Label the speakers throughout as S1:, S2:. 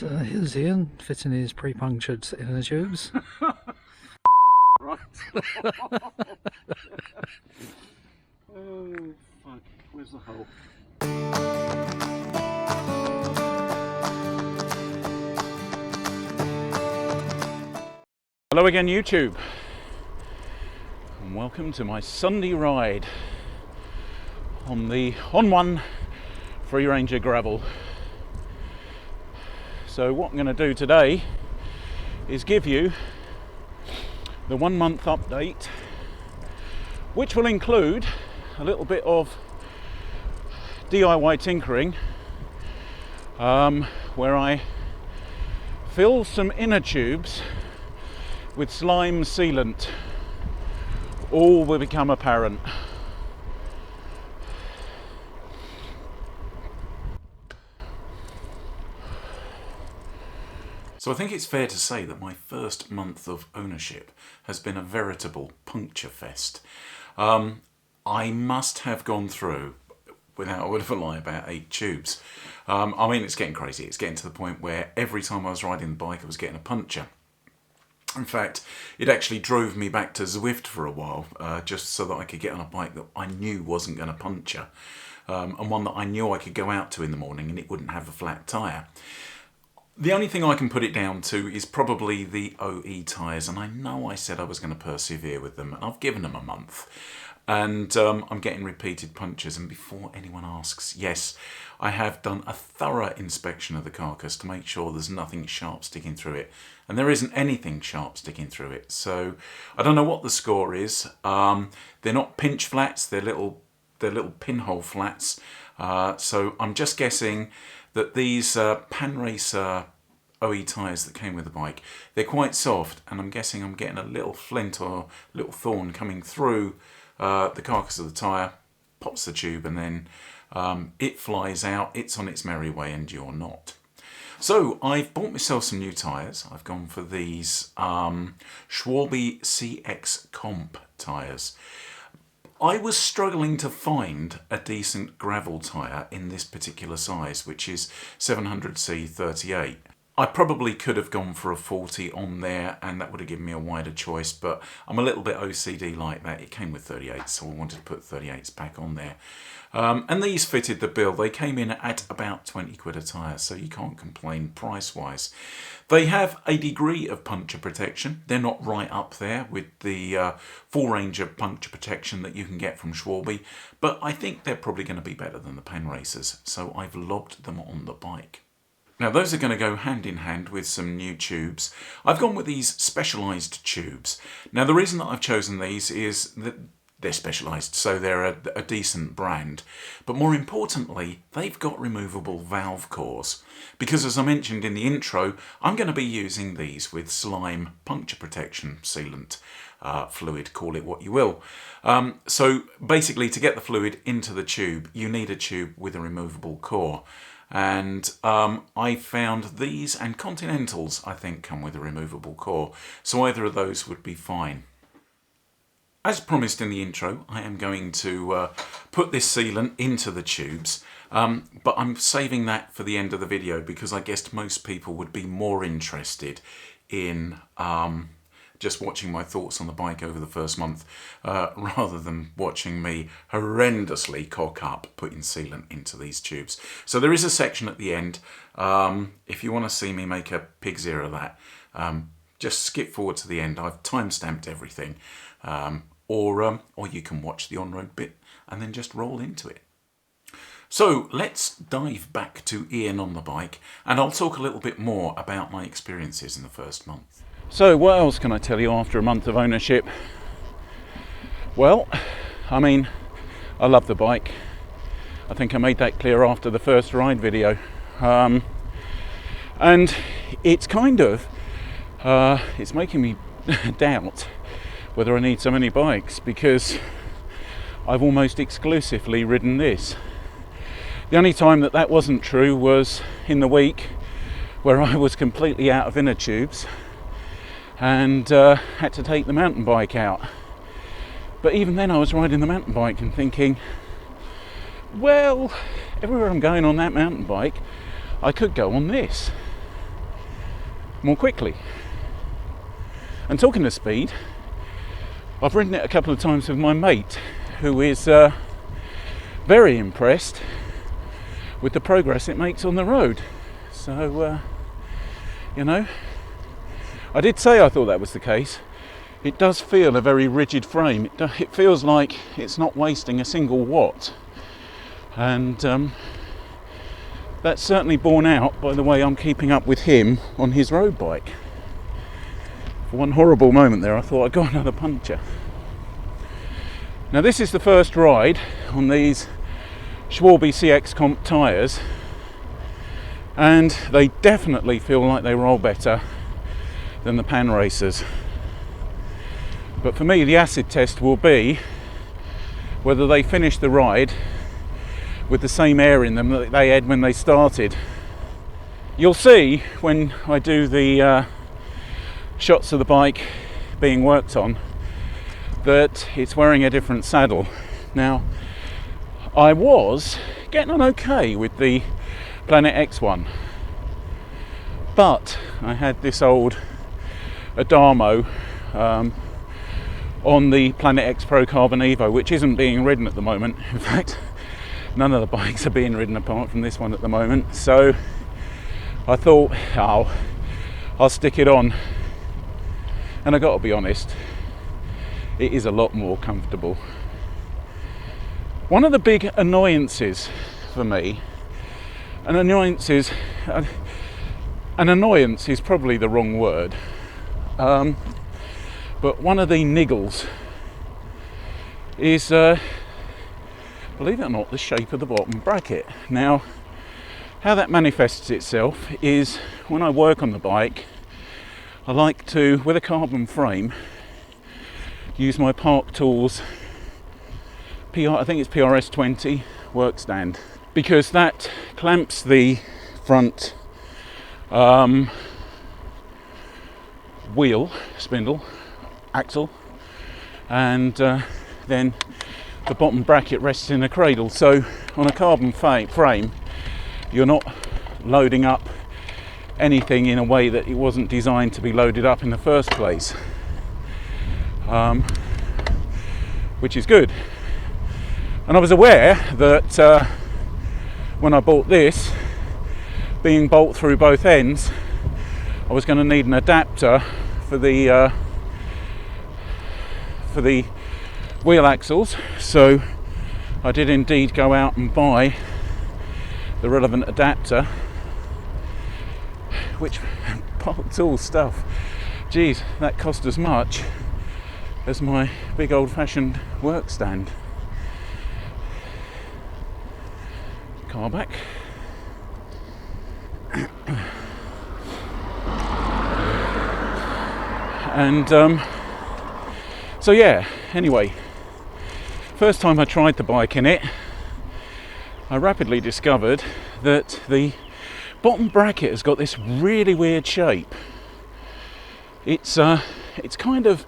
S1: Here's Ian fitting his pre-punctured inner tubes.
S2: Right. Oh fuck, where's the hole? Hello again YouTube, and welcome to my Sunday ride on the On1 Free Ranger gravel. So what I'm going to do today is give you the 1 month update, which will include a little bit of DIY tinkering, where I fill some inner tubes with slime sealant. All will become apparent. So I think it's fair to say that my first month of ownership has been a veritable puncture fest. I must have gone through, without a word of a lie, about 8 tubes. I mean, it's getting crazy. It's getting to the point where every time I was riding the bike I was getting a puncture. In fact, it actually drove me back to Zwift for a while, just so that I could get on a bike that I knew wasn't going to puncture, and one that I knew I could go out to in the morning and it wouldn't have a flat tyre. The only thing I can put it down to is probably the OE tyres, and I know I said I was going to persevere with them, and I've given them a month. And I'm getting repeated punctures, and before anyone asks, yes, I have done a thorough inspection of the carcass to make sure there's nothing sharp sticking through it, and there isn't anything sharp sticking through it. So I don't know what the score is. They're not pinch flats, they're little pinhole flats. So I'm just guessing that these Pan Racer OE tyres that came with the bike, they're quite soft, and I'm guessing I'm getting a little flint or little thorn coming through the carcass of the tyre, pops the tube, and then it flies out. It's on its merry way and you're not. So I've bought myself some new tyres. I've gone for these Schwalbe CX Comp tyres. I was struggling to find a decent gravel tyre in this particular size, which is 700C 38. I probably could have gone for a 40 on there, and that would have given me a wider choice, but I'm a little bit OCD like that. It came with 38s, so I wanted to put 38s back on there. And these fitted the bill. They came in at about 20 quid a tyre, so you can't complain price-wise. They have a degree of puncture protection. They're not right up there with the full range of puncture protection that you can get from Schwalbe, but I think they're probably going to be better than the Pan Racers, so I've lobbed them on the bike. Now those are going to go hand in hand with some new tubes. I've gone with these specialised tubes. Now the reason that I've chosen these is that they're specialised, so they're a decent brand. But more importantly, they've got removable valve cores. Because as I mentioned in the intro, I'm going to be using these with slime puncture protection sealant fluid, call it what you will. So basically to get the fluid into the tube, you need a tube with a removable core. And I found these, and Continentals I think come with a removable core, so either of those would be fine. As promised in the intro, I am going to put this sealant into the tubes, but I'm saving that for the end of the video because I guessed most people would be more interested in just watching my thoughts on the bike over the first month rather than watching me horrendously cock up putting sealant into these tubes. So there is a section at the end. If you want to see me make a pig's ear of that, just skip forward to the end. I've time-stamped everything. Or you can watch the on-road bit and then just roll into it. So let's dive back to Ian on the bike, and I'll talk a little bit more about my experiences in the first month. So what else can I tell you after a month of ownership? Well, I mean, I love the bike. I think I made that clear after the first ride video. And it's kind of, it's making me doubt whether I need so many bikes, because I've almost exclusively ridden this. The only time that wasn't true was in the week where I was completely out of inner tubes and had to take the mountain bike out. But even then I was riding the mountain bike and thinking, well, everywhere I'm going on that mountain bike, I could go on this. more quickly. And talking of speed, I've ridden it a couple of times with my mate, who is very impressed with the progress it makes on the road. So, you know, I did say I thought that was the case. It does feel a very rigid frame. It feels like it's not wasting a single watt. And that's certainly borne out by the way I'm keeping up with him on his road bike. For one horrible moment there, I thought I'd got another puncture. Now this is the first ride on these Schwalbe CX Comp tyres, and they definitely feel like they roll better than the Pan Racers. But for me, the acid test will be whether they finish the ride with the same air in them that they had when they started. You'll see when I do the shots of the bike being worked on that it's wearing a different saddle. Now, I was getting on okay with the Planet X one, but I had this old Adamo on the Planet X Pro Carbon Evo, which isn't being ridden at the moment. In fact, none of the bikes are being ridden apart from this one at the moment. So I thought, oh, I'll stick it on. And I got to be honest, it is a lot more comfortable. One of the big annoyances for me, an annoyance is probably the wrong word, but one of the niggles is, believe it or not, the shape of the bottom bracket. Now, how that manifests itself is when I work on the bike, I like to, with a carbon frame, use my Park Tools I think it's PRS 20 work stand, because that clamps the front wheel spindle axle, and then the bottom bracket rests in a cradle. So on a carbon frame, you're not loading up anything in a way that it wasn't designed to be loaded up in the first place, which is good. And I was aware that when I bought this, being bolt through both ends, I was going to need an adapter for the wheel axles. So I did indeed go out and buy the relevant adapter, which Park Tools stuff, geez, that cost as much as my big old-fashioned work stand. Car back. And so yeah, anyway, first time I tried the bike in it, I rapidly discovered that the bottom bracket has got this really weird shape. It's kind of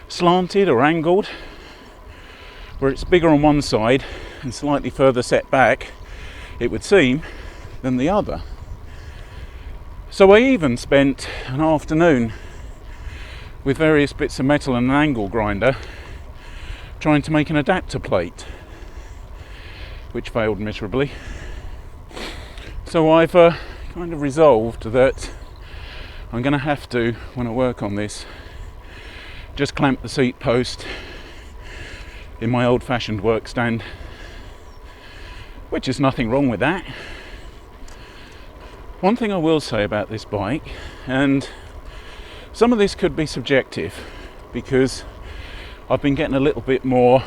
S2: slanted or angled, where it's bigger on one side and slightly further set back, it would seem, than the other. So I even spent an afternoon with various bits of metal and an angle grinder trying to make an adapter plate, which failed miserably. So I've kind of resolved that I'm going to have to, when I work on this, just clamp the seat post in my old-fashioned work stand, which is nothing wrong with that. One thing I will say about this bike, and some of this could be subjective because I've been getting a little bit more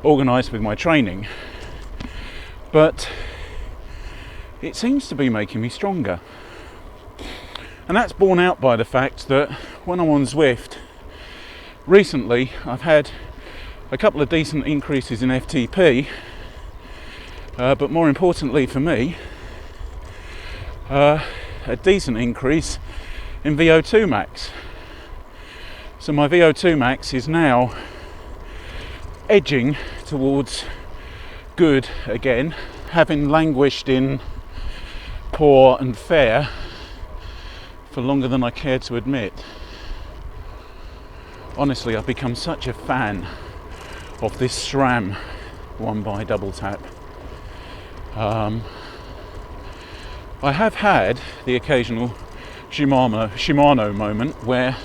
S2: organised with my training, but it seems to be making me stronger. And that's borne out by the fact that when I'm on Zwift recently, I've had a couple of decent increases in FTP, but more importantly for me, a decent increase in VO2 max. So my VO2 max is now edging towards good again, having languished in
S3: poor and fair for longer than I care to admit. Honestly, I've become such a fan of this SRAM 1x double tap. I have had the occasional Shimano moment where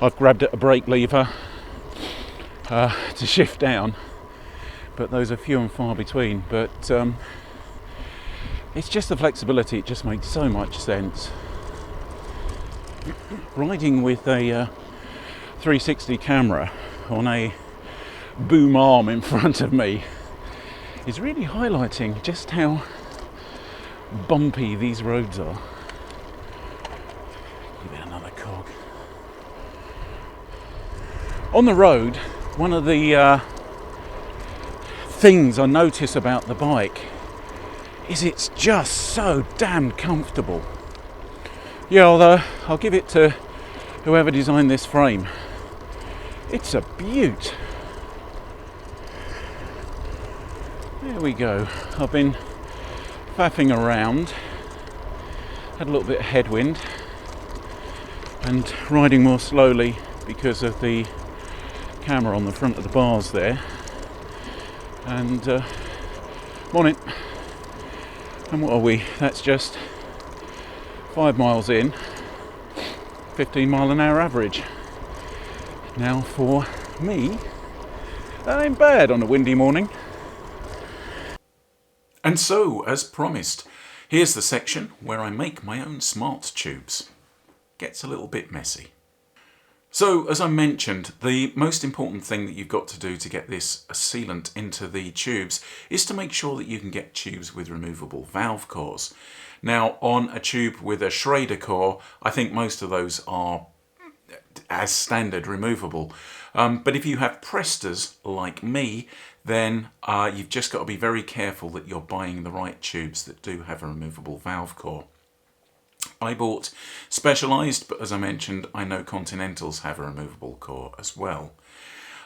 S3: I've grabbed at a brake lever to shift down, but those are few and far between. But it's just the flexibility, it just makes so much sense. Riding with a 360 camera on a boom arm in front of me is really highlighting just how bumpy these roads are. Give it another cog. On the road, one of the things I notice about the bike is it's just so damn comfortable. Yeah, although I'll give it to whoever designed this frame. It's a beaut. There we go. I've been faffing around, had a little bit of headwind, and riding more slowly because of the camera on the front of the bars there. And morning. And what are we? That's just 5 miles in, 15 mile an hour average. Now for me, that ain't bad on a windy morning.
S2: And so, as promised, here's the section where I make my own smart tubes. Gets a little bit messy. So, as I mentioned, the most important thing that you've got to do to get this sealant into the tubes is to make sure that you can get tubes with removable valve cores. Now, on a tube with a Schrader core, I think most of those are as standard removable. But if you have Prestas like me, then you've just got to be very careful that you're buying the right tubes that do have a removable valve core. I bought Specialized, but as I mentioned, I know Continentals have a removable core as well.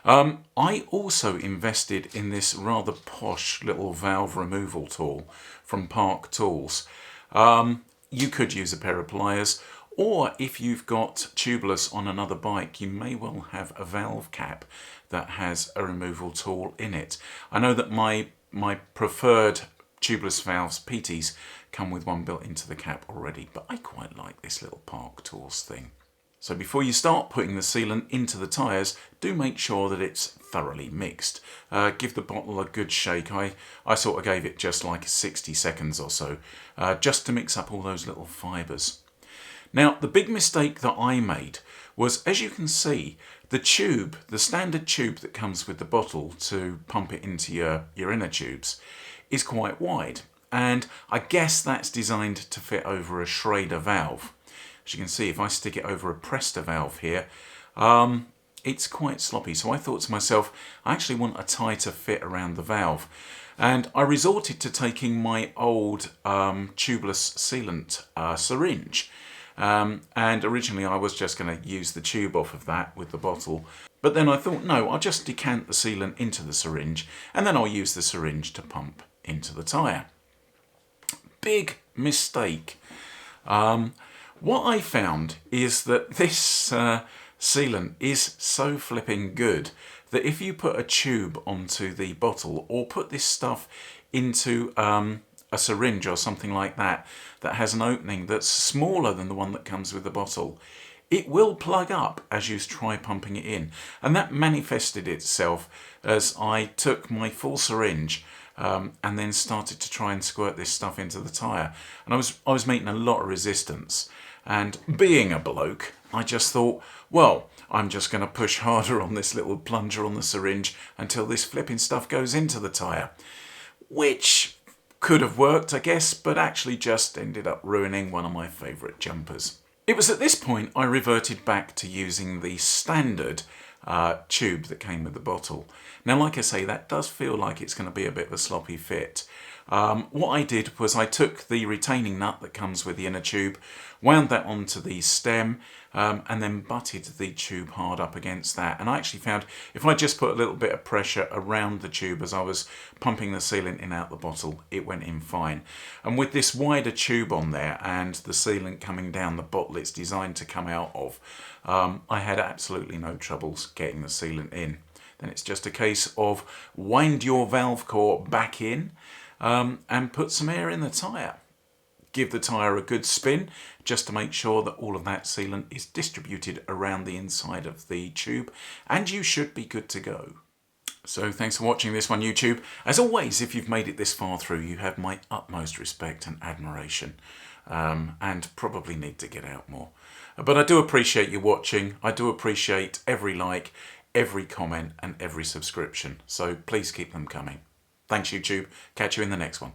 S2: I also invested in this rather posh little valve removal tool from Park Tools. You could use a pair of pliers, or if you've got tubeless on another bike, you may well have a valve cap that has a removal tool in it. I know that my preferred tubeless valves, PTs, come with one built into the cap already, but I quite like this little Park Tools thing. So before you start putting the sealant into the tyres, do make sure that it's thoroughly mixed. Give the bottle a good shake. I sort of gave it just like 60 seconds or so, just to mix up all those little fibres. Now, the big mistake that I made was, as you can see, the tube, the standard tube that comes with the bottle to pump it into your inner tubes, is quite wide. And I guess that's designed to fit over a Schrader valve. As you can see, if I stick it over a Presta valve here, it's quite sloppy. So I thought to myself, I actually want a tighter fit around the valve. And I resorted to taking my old tubeless sealant syringe. And originally I was just going to use the tube off of that with the bottle. But then I thought, no, I'll just decant the sealant into the syringe, and then I'll use the syringe to pump into the tyre. Big mistake. What I found is that this sealant is so flipping good that if you put a tube onto the bottle, or put this stuff into a syringe or something like that, that has an opening that's smaller than the one that comes with the bottle, it will plug up as you try pumping it in. And that manifested itself as I took my full syringe and then started to try and squirt this stuff into the tyre. And I was meeting a lot of resistance. And being a bloke, I just thought, well, I'm just going to push harder on this little plunger on the syringe until this flipping stuff goes into the tyre. Which could have worked, I guess, but actually just ended up ruining one of my favourite jumpers. It was at this point I reverted back to using the standard tube that came with the bottle. Now, like I say, that does feel like it's going to be a bit of a sloppy fit. What I did was I took the retaining nut that comes with the inner tube, wound that onto the stem, and then butted the tube hard up against that. And I actually found if I just put a little bit of pressure around the tube as I was pumping the sealant in out the bottle, it went in fine. And with this wider tube on there and the sealant coming down the bottle it's designed to come out of, I had absolutely no troubles getting the sealant in. Then it's just a case of wind your valve core back in and put some air in the tyre. Give the tyre a good spin just to make sure that all of that sealant is distributed around the inside of the tube, and you should be good to go. So thanks for watching this one, YouTube. As always, if you've made it this far through, you have my utmost respect and admiration, and probably need to get out more. But I do appreciate you watching. I do appreciate every like, every comment and every subscription. So please keep them coming. Thanks, YouTube. Catch you in the next one.